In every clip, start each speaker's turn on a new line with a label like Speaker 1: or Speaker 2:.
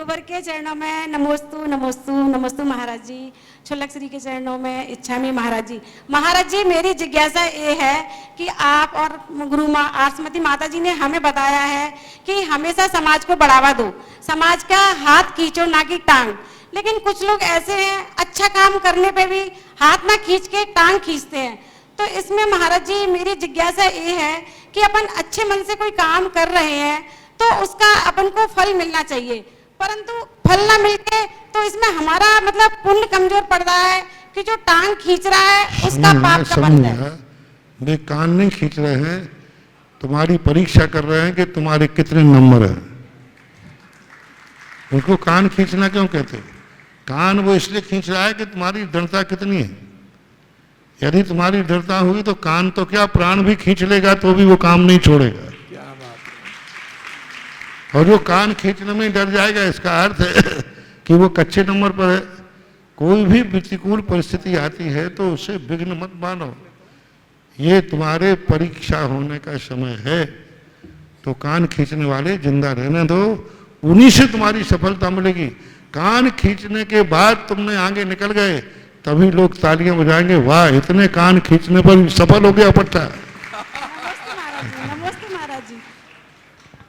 Speaker 1: गुरुवर के चरणों में नमोस्तु नमोस्तु नमोस्तु महाराज जी। छुल्लक श्री के चरणों में इच्छामी महाराज जी। महाराज जी, मेरी जिज्ञासा ये है कि आप और गुरु माँ आसमती माता जी ने हमें बताया है कि हमेशा समाज को बढ़ावा दो, समाज का हाथ खींचो ना कि टांग। लेकिन कुछ लोग ऐसे हैं, अच्छा काम करने पे भी हाथ ना खींच के टांग खींचते हैं। तो इसमें महाराज जी मेरी जिज्ञासा ये है कि अपन अच्छे मन से कोई काम कर रहे हैं तो उसका अपन को फल मिलना चाहिए, परंतु फल ना मिलके तो इसमें हमारा मतलब पुण्य कमजोर पड़ रहा है कि जो टांग खींच रहा है उसका पाप का बन है।
Speaker 2: वे कान नहीं खींच रहे हैं, तुम्हारी परीक्षा कर रहे हैं कि तुम्हारे कितने नंबर हैं। उनको कान खींचना क्यों कहते? कान वो इसलिए खींच रहा है कि तुम्हारी दृढ़ता कितनी है। यदि तुम्हारी दृढ़ता हुई तो कान तो क्या प्राण भी खींच लेगा तो भी वो काम नहीं छोड़ेगा। और जो कान खींचने में डर जाएगा, इसका अर्थ है कि वो कच्चे नंबर पर है। कोई भी प्रतिकूल परिस्थिति आती है तो उसे विघ्न मत मानो। ये तुम्हारे परीक्षा होने का समय है, तो कान खींचने वाले जिंदा रहने दो, उन्हीं से तुम्हारी सफलता मिलेगी। कान खींचने के बाद तुमने आगे निकल गए तभी लोग तालियां बजाएंगे, वाह इतने कान खींचने पर सफल हो गया पट्टा।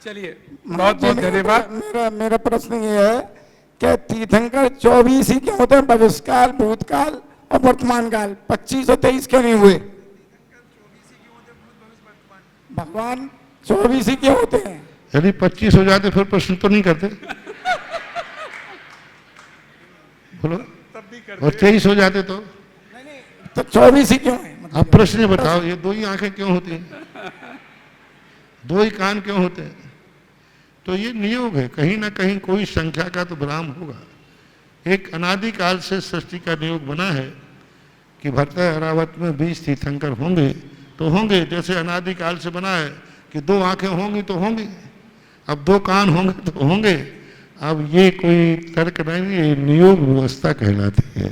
Speaker 3: चलिए, बहुत बहुत धन्यवाद।
Speaker 4: मेरा प्रश्न ये है कि तीर्थंकर 24 ही क्यों होते हैं? भविष्यकाल, भूतकाल और वर्तमान काल 25 और 23 क्यों नहीं हुए? भगवान 24 ही क्यों होते हैं?
Speaker 2: यदि 25 हो जाते फिर प्रश्न तो नहीं करते, बोलो। और 23 हो जाते तो
Speaker 4: 24 ही क्यों है?
Speaker 2: अब प्रश्न बताओ, ये दो ही आंखें क्यों होती हैं, दो ही कान क्यों होते हैं? तो ये नियोग है, कहीं ना कहीं कोई संख्या का तो भ्रम होगा। एक अनादिकाल से सृष्टि का नियोग बना है कि भरत अरावत में 20 तीर्थंकर होंगे तो होंगे, जैसे अनादिकाल से बना है कि 2 आंखें होंगी तो होंगी, अब 2 कान होंगे तो होंगे। अब ये कोई तर्क नहीं, ये नियोग व्यवस्था कहलाती है।